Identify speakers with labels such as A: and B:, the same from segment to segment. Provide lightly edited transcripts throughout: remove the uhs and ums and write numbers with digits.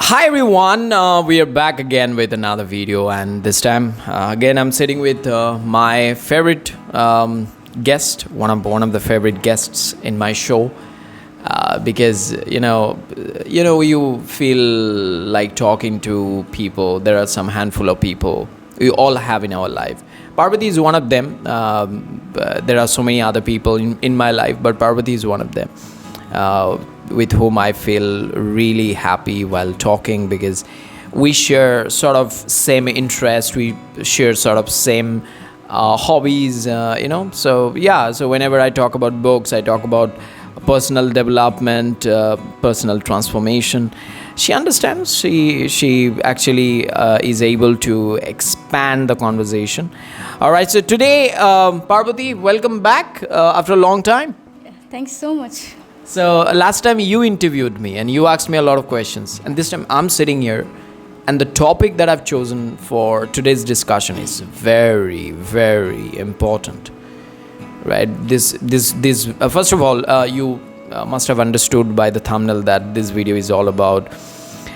A: Hi everyone, we are back again with another video, and this time again I'm sitting with my favorite guest, one of the favorite guests in my show, because you feel like talking to people. There are some handful of people we all have in our life. Parvati is one of them. There are so many other people in my life, but Parvati is one of them. With whom I feel really happy while talking, because we share sort of same interest, we share sort of same hobbies, so whenever I talk about books, I talk about personal development, personal transformation, she understands. She actually is able to expand the conversation. All right, so today, Parvati, welcome back after a long time.
B: Thanks so much.
A: So last time you interviewed me and you asked me a lot of questions, and this time I'm sitting here, and the topic that I've chosen for today's discussion is very, very important, right? This first of all, you must have understood by the thumbnail that this video is all about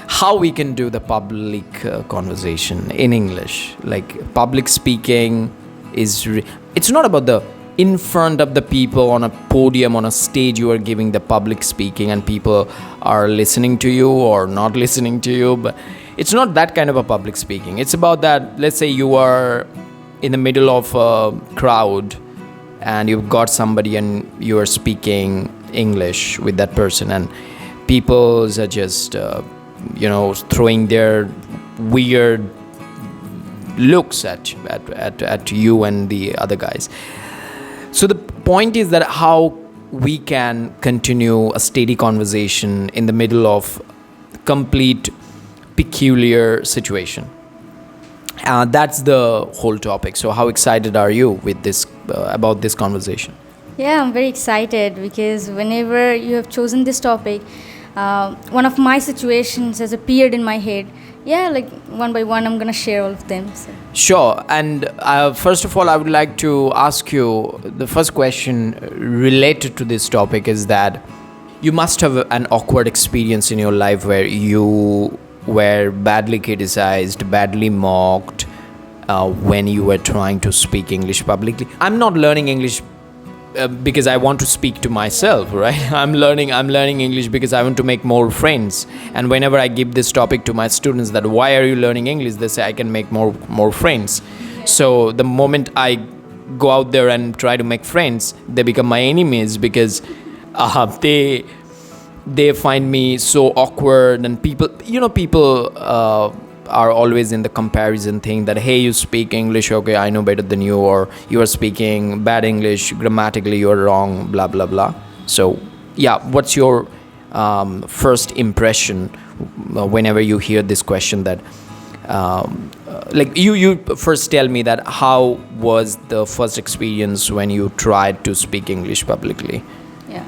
A: how we can do the public conversation in English. Like public speaking is, it's not about the in front of the people on a podium, on a stage, you are giving the public speaking and people are listening to you or not listening to you, but it's not that kind of a public speaking. It's about that, let's say you are in the middle of a crowd and you've got somebody and you are speaking English with that person, and people are just throwing their weird looks at you and the other guys. So the point is that how we can continue a steady conversation in the middle of complete peculiar situation. That's the whole topic. So how excited are you with this about this conversation?
B: Yeah, I'm very excited because whenever you have chosen this topic, one of my situations has appeared in my head. Yeah, like one by one, I'm gonna share all of them. So.
A: Sure. And first of all, I would like to ask you, the first question related to this topic is that you must have an awkward experience in your life where you were badly criticized, badly mocked when you were trying to speak English publicly. I'm not learning English because I want to speak to myself, right? I'm learning English because I want to make more friends. And whenever I give this topic to my students, that why are you learning English, they say I can make more friends. So the moment I go out there and try to make friends, they become my enemies because they find me so awkward, and people are always in the comparison thing that, hey, you speak English, okay, I know better than you, or you are speaking bad English, grammatically you're wrong, blah blah blah. So yeah, what's your first impression whenever you hear this question, that like you first tell me that how was the first experience when you tried to speak English publicly?
B: Yeah.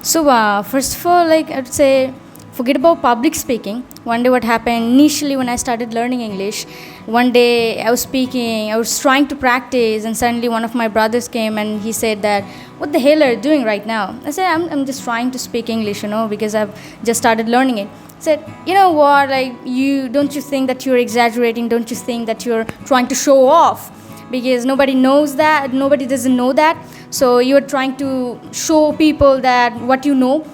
B: So first of all, like I'd say, forget about public speaking. One day what happened, initially when I started learning English, one day I was speaking, I was trying to practice, and suddenly one of my brothers came and he said that, what the hell are you doing right now? I said, I'm just trying to speak English, because I've just started learning it. He said, you know what, like don't you think that you're exaggerating? Don't you think that you're trying to show off? Because nobody doesn't know that. So you're trying to show people that what you know.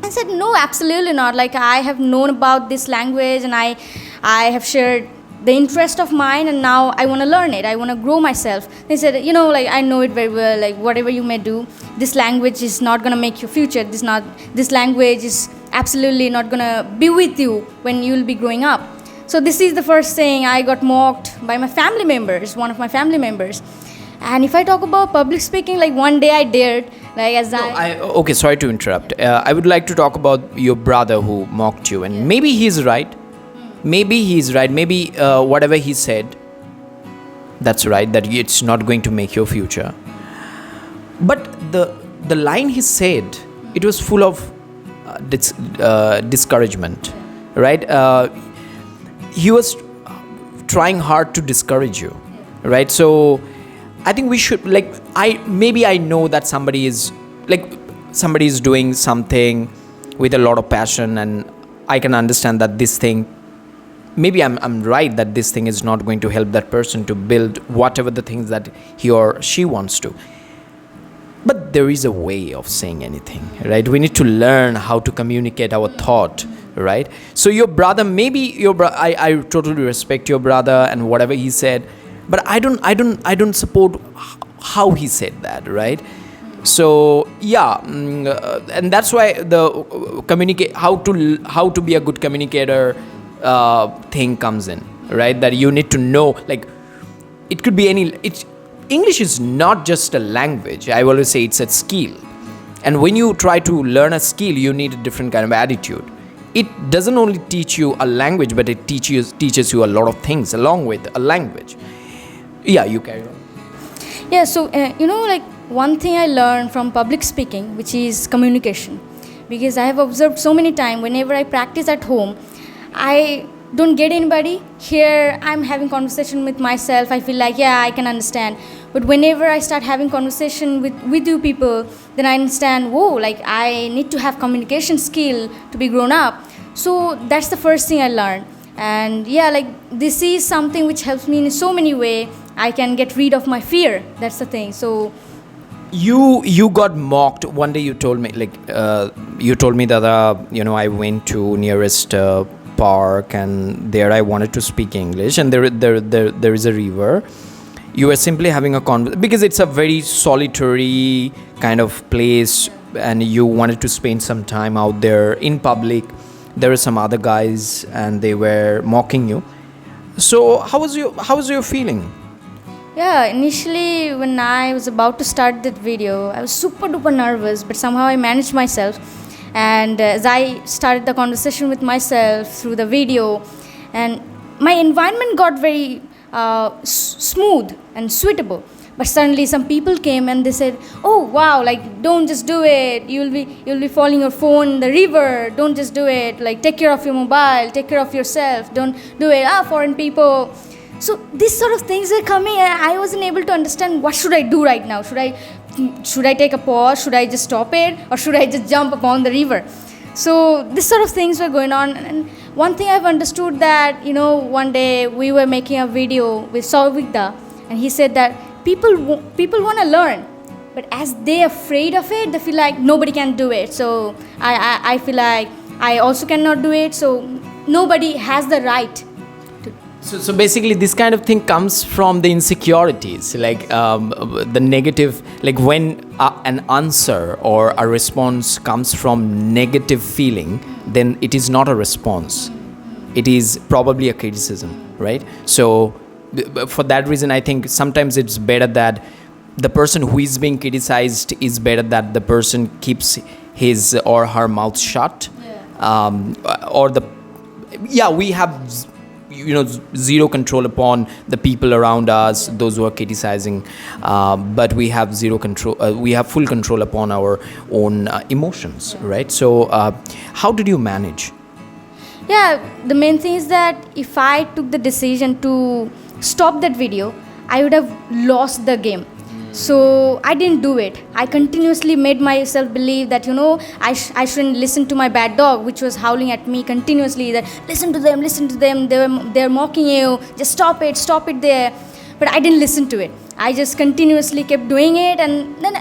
B: I said, no, absolutely not. Like I have known about this language and I have shared the interest of mine, and now I want to learn it. I want to grow myself. They said, like I know it very well. Like whatever you may do, this language is not going to make your future. This language is absolutely not going to be with you when you'll be growing up. So this is the first thing. I got mocked by my family members, one of my family members. And if I talk about public speaking, like one day I dared, like
A: okay, sorry to interrupt. I would like to talk about your brother who mocked you, and maybe he's right. Maybe whatever he said, that's right, that it's not going to make your future. But the line he said, it was full of discouragement, right? He was trying hard to discourage you, right? So I think we should, like, I know that somebody is doing something with a lot of passion, and I can understand that this thing maybe I'm right that this thing is not going to help that person to build whatever the things that he or she wants to. But there is a way of saying anything, right? We need to learn how to communicate our thought, right? So your brother, maybe I totally respect your brother and whatever he said, but I don't support how he said that, right? So yeah, and that's why the communicate how to be a good communicator thing comes in, right? That you need to know, like, it could be any. English is not just a language. I always say it's a skill, and when you try to learn a skill, you need a different kind of attitude. It doesn't only teach you a language, but it teaches you a lot of things along with a language. Yeah, you carry on.
B: Yeah, so like one thing I learned from public speaking, which is communication, because I have observed so many times whenever I practice at home, I don't get anybody. Here I'm having conversation with myself. I feel like, yeah, I can understand. But whenever I start having conversation with you people, then I understand, whoa, like I need to have communication skill to be grown up. So that's the first thing I learned. And yeah, like this is something which helps me in so many ways. I can get rid of my fear. That's the thing. So
A: you got mocked one day. You told me, like, you told me that I went to nearest park, and there I wanted to speak English, and there is a river. You were simply having a conversation because it's a very solitary kind of place, and you wanted to spend some time out there in public. There were some other guys, and they were mocking you. So how was your feeling?
B: yeah, initially when I was about to start that video, I was super duper nervous, but somehow I managed myself. And as I started the conversation with myself through the video, and my environment got very smooth and suitable. But suddenly some people came and they said, "Oh wow, like don't just do it. You'll be falling your phone in the river. Don't just do it. Like take care of your mobile, take care of yourself. Don't do it. Foreign people." So these sort of things are coming, and I wasn't able to understand what should I do right now. Should I take a pause? Should I just stop it? Or should I just jump upon the river? So this sort of things were going on. And one thing I've understood that, one day we were making a video with Saurvigda, and he said that people want to learn, but as they're afraid of it, they feel like nobody can do it. So I feel like I also cannot do it. So nobody has the right.
A: So basically, this kind of thing comes from the insecurities, like the negative, like when an answer or a response comes from negative feeling, then it is not a response. It is probably a criticism, right? So for that reason, I think sometimes it's better that the person who is being criticized is better that the person keeps his or her mouth shut. Yeah. We have zero control upon the people around us, those who are criticizing, but we have zero control. We have full control upon our own emotions, right? So how did you manage?
B: Yeah, the main thing is that if I took the decision to stop that video, I would have lost the game. So I didn't do it. I continuously made myself believe that I shouldn't listen to my bad dog, which was howling at me continuously, that listen to them, they're mocking you, just stop it there. But I didn't listen to it. I just continuously kept doing it, and then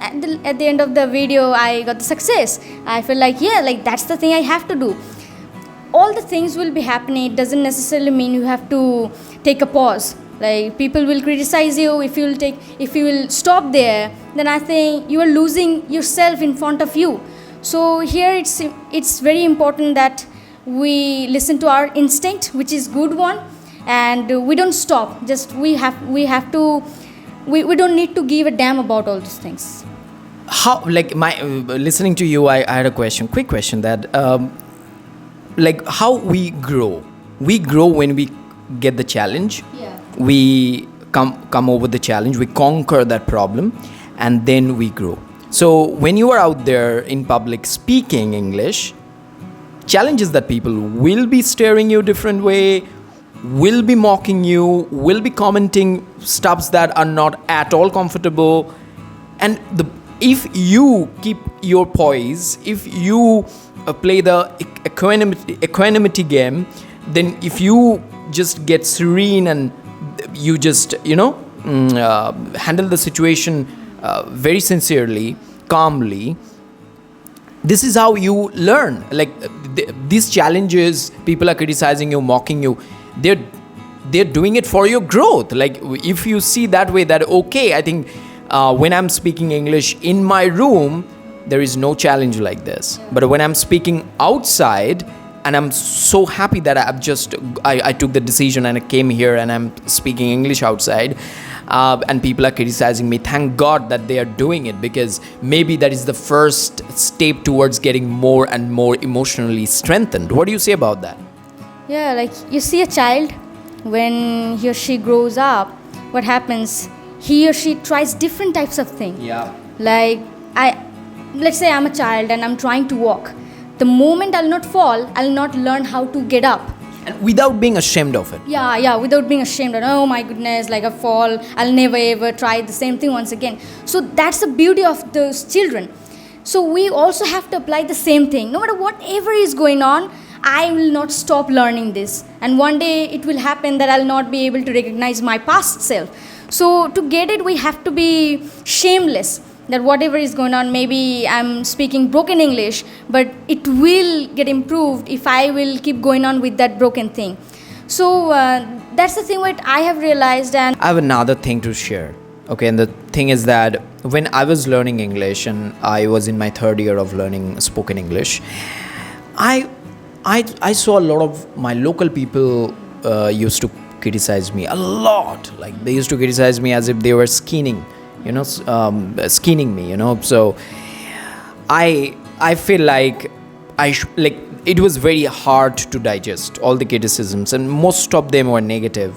B: at the end of the video I got the success. I feel like, yeah, like that's the thing I have to do. All the things will be happening. It doesn't necessarily mean you have to take a pause. Like people will criticize you. If you will stop there, then I think you are losing yourself in front of you. So here it's very important that we listen to our instinct, which is good one, and we don't stop. Just we don't need to give a damn about all these things.
A: How, like, my listening to you, I had a quick question that like how we grow when we get the challenge.
B: Yeah.
A: We come over the challenge, we conquer that problem, and then we grow. So when you are out there in public speaking English, challenges that people will be staring you different way, will be mocking you, will be commenting stuffs that are not at all comfortable, and if you keep your poise, if you play the equanimity game, then if you just get serene and you just, handle the situation very sincerely, calmly, this is how you learn. Like these challenges, people are criticizing you, mocking you, they're doing it for your growth. Like if you see that way, that okay, I think when I'm speaking English in my room, there is no challenge like this. But when I'm speaking outside, and I'm so happy that I took the decision and I came here and I'm speaking English outside, and people are criticizing me. Thank God that they are doing it, because maybe that is the first step towards getting more and more emotionally strengthened. What do you say about that?
B: Yeah, like you see a child, when he or she grows up, what happens? He or she tries different types of things.
A: Yeah.
B: Like let's say I'm a child and I'm trying to walk. The moment I'll not fall, I'll not learn how to get up.
A: And without being ashamed of it.
B: Yeah, without being ashamed of, oh my goodness, like I fall, I'll never ever try the same thing once again. So that's the beauty of those children. So we also have to apply the same thing. No matter whatever is going on, I will not stop learning this. And one day it will happen that I'll not be able to recognize my past self. So to get it, we have to be shameless. That whatever is going on, maybe I'm speaking broken English, but it will get improved if I will keep going on with that broken thing. So that's the thing what I have realized. And
A: I have another thing to share. Okay, and the thing is that when I was learning English and I was in my third year of learning spoken English, I saw a lot of my local people used to criticize me a lot. Like they used to criticize me as if they were scheming me, So I feel like it was very hard to digest all the criticisms, and most of them were negative.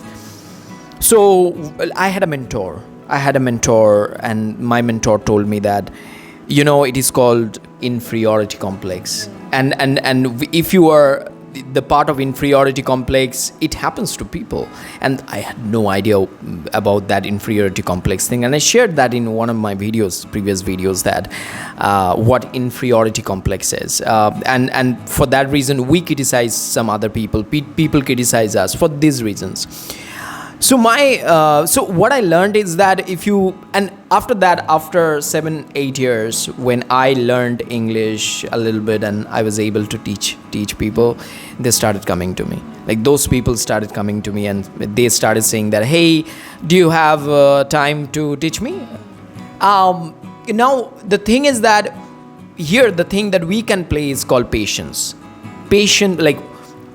A: So I had a mentor, and my mentor told me that, it is called inferiority complex. And if you are the part of inferiority complex, it happens to people. And I had no idea about that inferiority complex thing. And I shared that in one of my previous videos, that what inferiority complex is. And for that reason, we criticize some other people. People criticize us for these reasons. So what I learned is that after 7-8 years, when I learned English a little bit and I was able to teach people, they started coming to me. Like those people started coming to me and they started saying that, hey, do you have time to teach me? Now the thing is that here the thing that we can play is called patience. Patient, like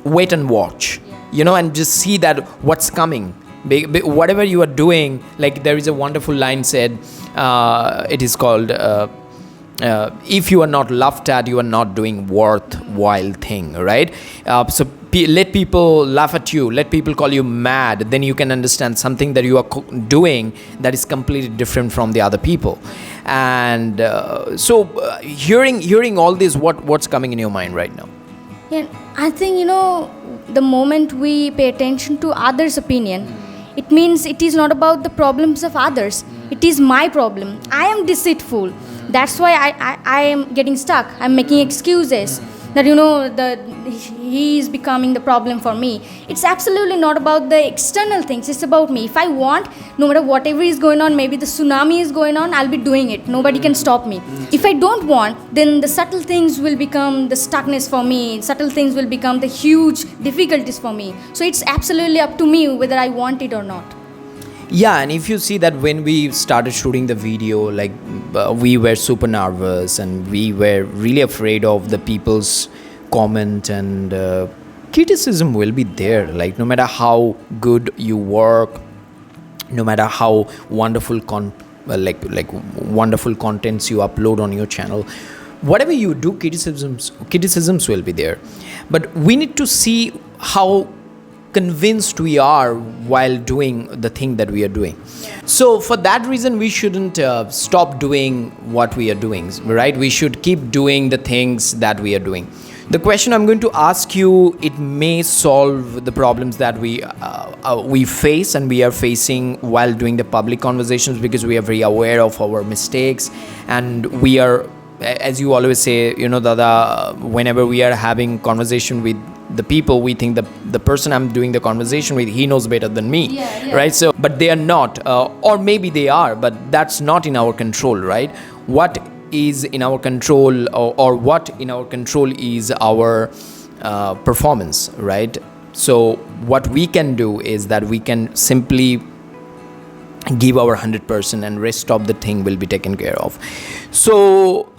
A: wait and watch, and just see that what's coming. Whatever you are doing, like there is a wonderful line said, it is called, if you are not laughed at, you are not doing worthwhile thing, right? So let people laugh at you, let people call you mad, then you can understand something that you are doing that is completely different from the other people. And hearing all this, what's coming in your mind right now?
B: Yeah, I think, the moment we pay attention to others' opinion, it means it is not about the problems of others. It is my problem. I am deceitful. That's why I am getting stuck. I'm making excuses that, he is becoming the problem for me. It's absolutely not about the external things. It's about me. If I want, no matter whatever is going on, maybe the tsunami is going on, I'll be doing it. Nobody can stop me. If I don't want, then the subtle things will become the stuckness for me. Subtle things will become the huge difficulties for me. So it's absolutely up to me whether I want it or not.
A: Yeah, and if you see that when we started shooting the video, like we were super nervous and we were really afraid of the people's comment, and criticism will be there. Like no matter how good you work, no matter how wonderful wonderful contents you upload on your channel, whatever you do, criticisms will be there. But we need to see how convinced we are while doing the thing that we are doing. So for that reason, we shouldn't stop doing what we are doing, right? We should keep doing the things that we are doing. The question I'm going to ask you, it may solve the problems that we face and we are facing while doing the public conversations, because we are very aware of our mistakes, and we are, as you always say, Dada, whenever we are having conversation with the people, we think the person I'm doing the conversation with, he knows better than me,
B: Yeah, yeah.
A: right? So, but they are not, or maybe they are, but that's not in our control, right? What is in our control, or what in our control is our performance, right? So what we can do is that we can simply give our 100% and rest of the thing will be taken care of. So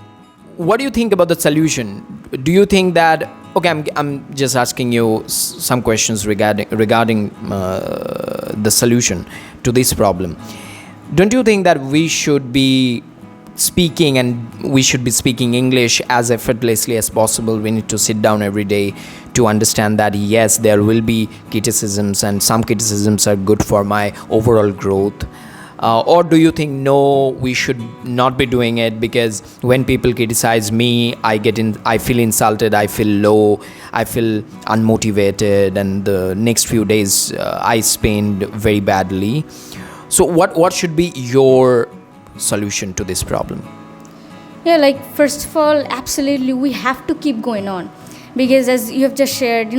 A: what do you think about the solution? Do you think that, okay, I'm just asking you some questions regarding the solution to this problem. Don't you think that we should be speaking, and we should be speaking English as effortlessly as possible? We need to sit down every day to understand that yes, there will be criticisms, and some criticisms are good for my overall growth. Or do you think no, we should not be doing it, because when people criticize me, I feel insulted, I feel low, I feel unmotivated, and the next few days I spend very badly. So what should be your solution to this problem?
B: Yeah, like first of all, absolutely, we have to keep going on, because as you have just shared,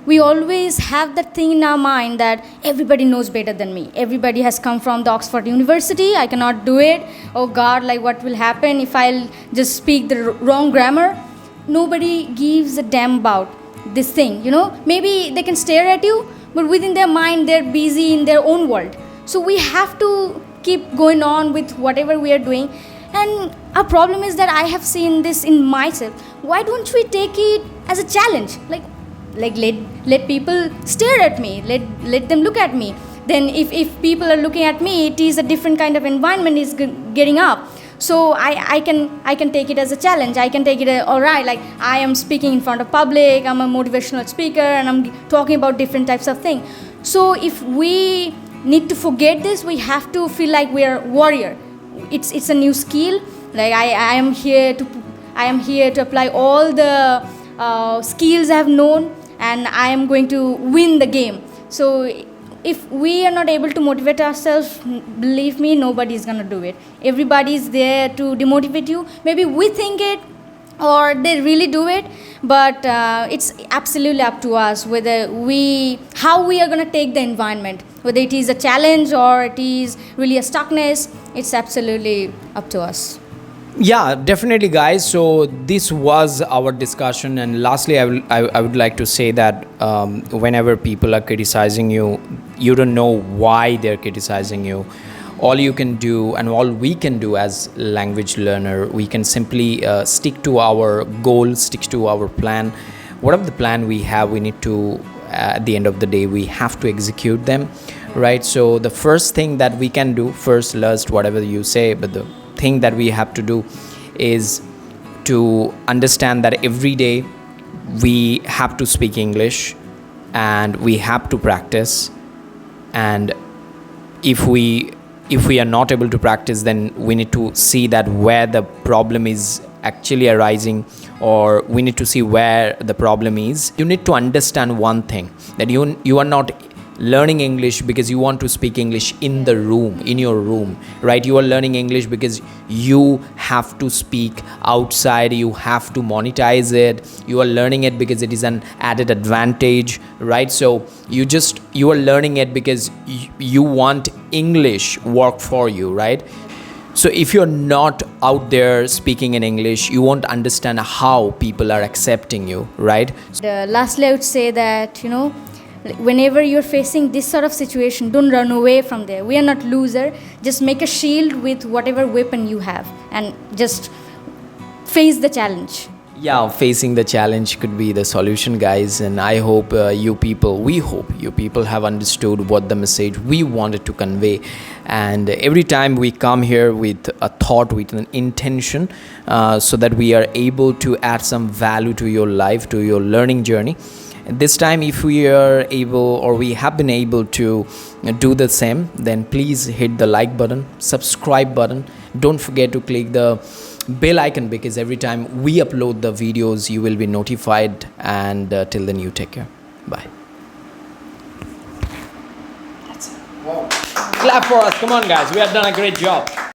B: we always have that thing in our mind that everybody knows better than me. Everybody has come from the Oxford University. I cannot do it. Oh God, like what will happen if I'll just speak the wrong grammar? Nobody gives a damn about this thing. Maybe they can stare at you, but within their mind, they're busy in their own world. So we have to keep going on with whatever we are doing. And our problem is that I have seen this in myself. Why don't we take it as a challenge? Like let people stare at me, let them look at me. Then if people are looking at me, it is a different kind of environment is getting up. So I can take it as a challenge. I can take it all right, like I am speaking in front of public, I'm a motivational speaker, and I'm talking about different types of things. So if we need to forget this, we have to feel like we are warrior. It's a new skill. Like I am here to apply all the skills I have known, and I am going to win the game. So if we are not able to motivate ourselves, believe me, nobody is going to do it. Everybody is there to demotivate you. Maybe we think it, or they really do it, but it's absolutely up to us how we are going to take the environment, whether it is a challenge or it is really a stuckness. It's absolutely up to us.
A: Yeah, definitely, guys. So this was our discussion, and lastly, I would like to say that whenever people are criticizing you, you don't know why they're criticizing you. All you can do, and all we can do as language learner, we can simply stick to our goal, stick to our plan. Whatever the plan we have, we need to, at the end of the day, we have to execute them, right? So the first thing that we can do, first, last, whatever you say, but the thing that we have to do is to understand that every day we have to speak English, and we have to practice. And if we are not able to practice, then we need to see that where the problem is actually arising, or we need to see where the problem is. You need to understand one thing, that you are not learning English because you want to speak English in your room, right? You are learning English because you have to speak outside, you have to monetize it. You are learning it because it is an added advantage, right? So you are learning it because you want English work for you, right? So if you're not out there speaking in English, you won't understand how people are accepting you, right?
B: Lastly, I would say that, whenever you're facing this sort of situation, don't run away from there. We are not loser. Just make a shield with whatever weapon you have and just face the challenge.
A: Yeah, facing the challenge could be the solution, guys. And I hope we hope you people have understood what the message we wanted to convey. And every time we come here with a thought, with an intention, so that we are able to add some value to your life, to your learning journey. This time, if we are able, or we have been able to do the same, then please hit the like button, subscribe button. Don't forget to click the bell icon, because every time we upload the videos, you will be notified. And till then, you take care. Bye. That's it. Wow. Clap for us. Come on, guys. We have done a great job.